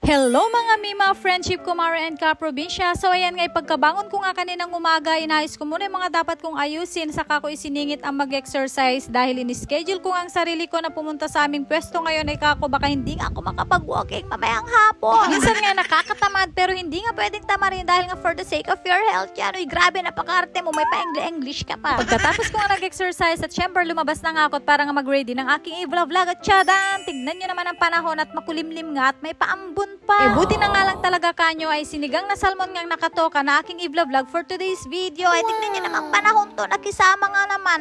Hello mga Mima, friendship kumare and ka-probinsya. So ayan nga, pagkabangon ko nga kaninang umaga, inayos ko muna yung mga dapat kong ayusin, saka ko isiningit ang mag-exercise dahil in-schedule ko nga ang sarili ko na pumunta sa aming pwesto ngayon ay kako baka hindi nga ako makapag-walking mamayang hapon. Minsan nga nakakatamad pero hindi nga pwedeng tamarin dahil nga for the sake of your health yan. Uy, grabe, napakarte mo, may pa-English ka pa. Pagkatapos ko nga nag-exercise at syempre lumabas na nga ako para nga mag-ready ng aking i-vlog at tsadan, tignan nyo naman ang panahon at makulimlim nga at may paambon pa. Buti na nga lang talaga kanyo ay sinigang na salmon ngang nakatoka na aking i-vlog for today's video. Ay tignan nyo naman panahon to, nakisama nga naman.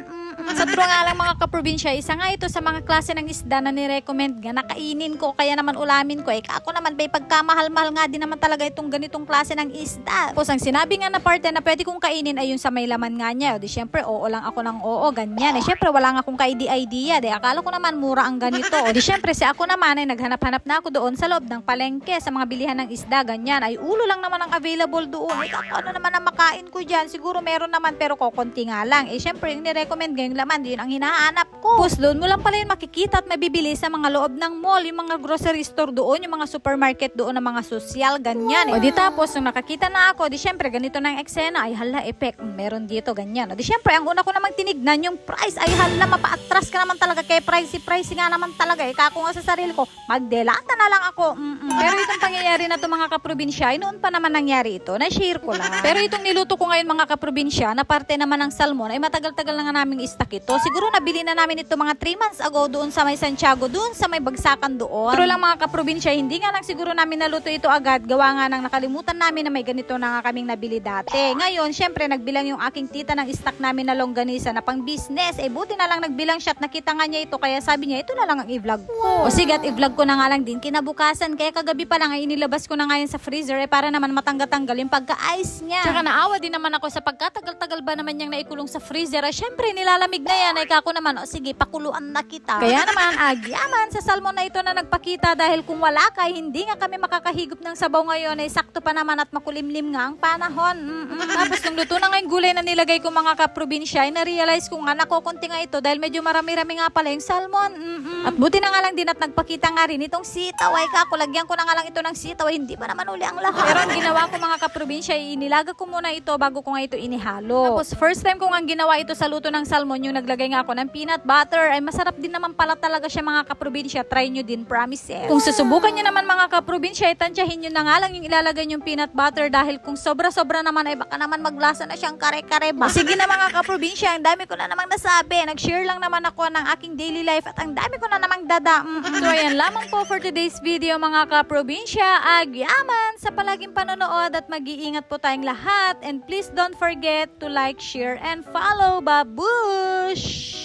Sa true nga lang mga kaprobinsya, isa nga ito sa mga klase ng isda na nirecommend nga nakainin ko kaya naman ulamin ko. Ako naman bay pagkamahal-mahal nga din naman talaga itong ganitong klase ng isda. Tapos ang sinabi nga na parte na pwede kong kainin ay yung sa may laman nga niya. O di syempre oo lang ako ng oo, ganyan. Syempre wala nga akong ka-idea. Akala ko naman mura ang ganito. O di syempre si ako naman ay naghanap-hanap na ako doon sa loob ng palengke sa mga bilihan ng isda, ganyan. Ay ulo lang naman ang available doon. Ano naman ang makain ko dyan? Siguro meron naman pero kokonti nga lang. Syempre yung nirecommend ngayong laman, yun ang hinahanap ko. Tapos doon mo lang pala yun makikita at mabibili sa mga loob ng mall, yung mga grocery store doon, yung mga supermarket doon ng mga sosyal, ganyan. O di tapos, nung nakakita na ako, di syempre ganito na ang eksena, ay hala, meron dito, ganyan. O di syempre, ang una ko namang tinignan, yung price, ay hala, mapa-atras ka naman talaga, kay price nga naman talaga. Kako nga sa sarili ko, magdelata na lang ako. Pero itong pangyayari na to mga kaprobinsya, ay noon pa naman nangyari ito, na-share ko lang. Pero itong niluto ko ngayon mga kaprobinsya, na parte naman ng salmon, ay matagal-tagal na nga naming istak ito. Siguro nabili na namin ito mga 3 months ago doon sa may Santiago, doon sa may bagsakan doon. Pero lang mga kaprobinsya, hindi nga lang siguro namin naluto ito agad, gawa nga nang nakalimutan namin na may ganito na nga kaming nabili dati. Ngayon, syempre nagbilang yung aking tita ng stock namin na longganisa na pang business. Buti na lang nagbilang siya at nakita nga niya ito, kaya sabi niya, ito na lang ang i-vlog ko. O sige, at i-vlog ko na nga lang din kinabukasan, kaya kagabi pa lang ay inilabas ko na nga yan sa freezer para naman matanggal yung pagka-ice niya. Tsaka naawa din naman ako sa pagkatagal-tagal ba naman niyang naikulong sa freezer. Syempre nilalamig na yan, ay kako naman, o sige, pakuluan na kita. Kaya naman, agyaman sa salmon na ito na nagpakita dahil kung wala ka, hindi nga kami makakahigop ng sabaw ngayon, ay sakto pa naman at makulimlim nga ang panahon. Tapos nung luto na nga yung gulay na nilagay ko mga kaprobinsya, ay na-realize ko nga nakukunti nga ito dahil medyo marami-rami nga pala yung salmon. At buti na nga lang din at nagpakita nga rin itong sitaw. Ay kako, lagyan ko na nga lang ito ng sitaw, ay hindi pa naman uli ang lahat. Pero ang ginawa ko mga kaprobinsya, inilaga ko muna ito bago ko nga ito inihalo. Tapos first time ko nga ginawa ito sa luto ng salmon, yung naglagay nga ako ng peanut butter, ay masarap din naman pala talaga siya mga kaprobinsya. Try nyo din, promise eh. Kung susubukan nyo naman mga kaprobinsya, tansyahin nyo na nga lang yung ilalagay yung peanut butter dahil kung sobra-sobra naman ay baka naman maglasa na siyang kare-kare ba. Sige na mga kaprobinsya, ang dami ko na namang nasabi. Nag-share lang naman ako ng aking daily life at ang dami ko na namang dada. So ayan lamang po for today's video mga kaprobinsya. Agyaman sa palaging panonood at mag-iingat po tayong lahat. And please don't forget to like, share, and follow. Babush!